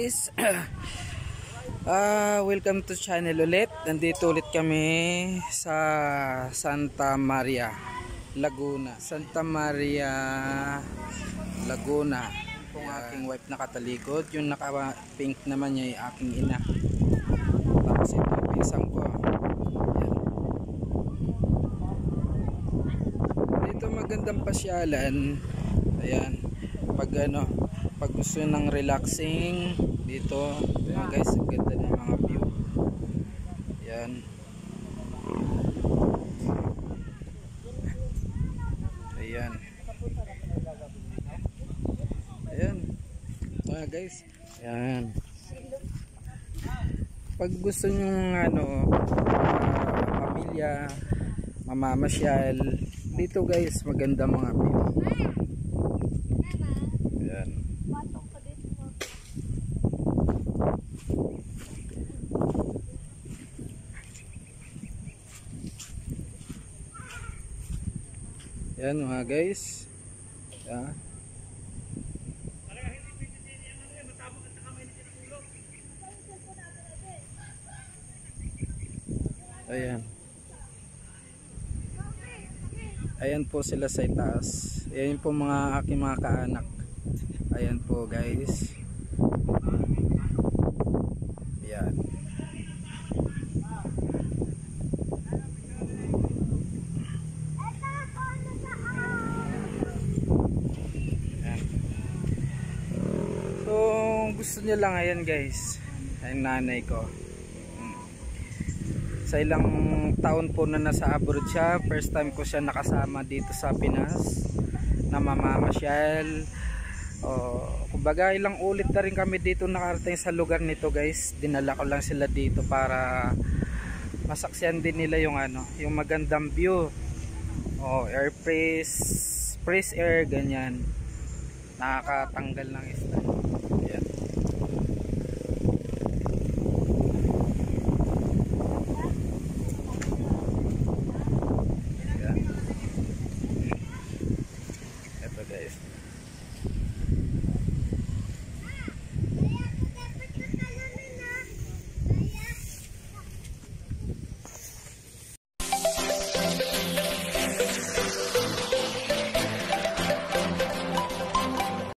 guys. Welcome to channel ulit. Nandito ulit kami sa Santa Maria, Laguna. Santa Maria, Laguna. Kung aking wife nakatalikod, yung naka-pink naman niya ay aking ina. Tapos ito, pinsang ko. Dito magandang pasyalan. Ayan. Pag gusto ng relaxing dito, ayan guys, ang ganda ng mga view. Ayan. Ayan. Ayan. Mga guys. Ayan. Pag gusto nyo pamilya, mamamasyal, dito guys, maganda mga view. Ayan. Ayan mga guys. Ayan. Ayan. Ayan po sila sa itaas. Ayan po mga aking mga kaanak. Ayan po guys. Ayan. So gusto niya lang ayan guys. Ayan nanay ko. Sa ilang taon po na nasa abroad siya, first time ko siya nakasama dito sa Pinas na mamamasyal. Kumbaga ilang ulit na rin kami dito nakarating sa lugar nito guys. Dinala ko lang sila dito para masaksihan din nila yung yung magandang view. Air fresh air ganyan. Nakakatanggal ng stress.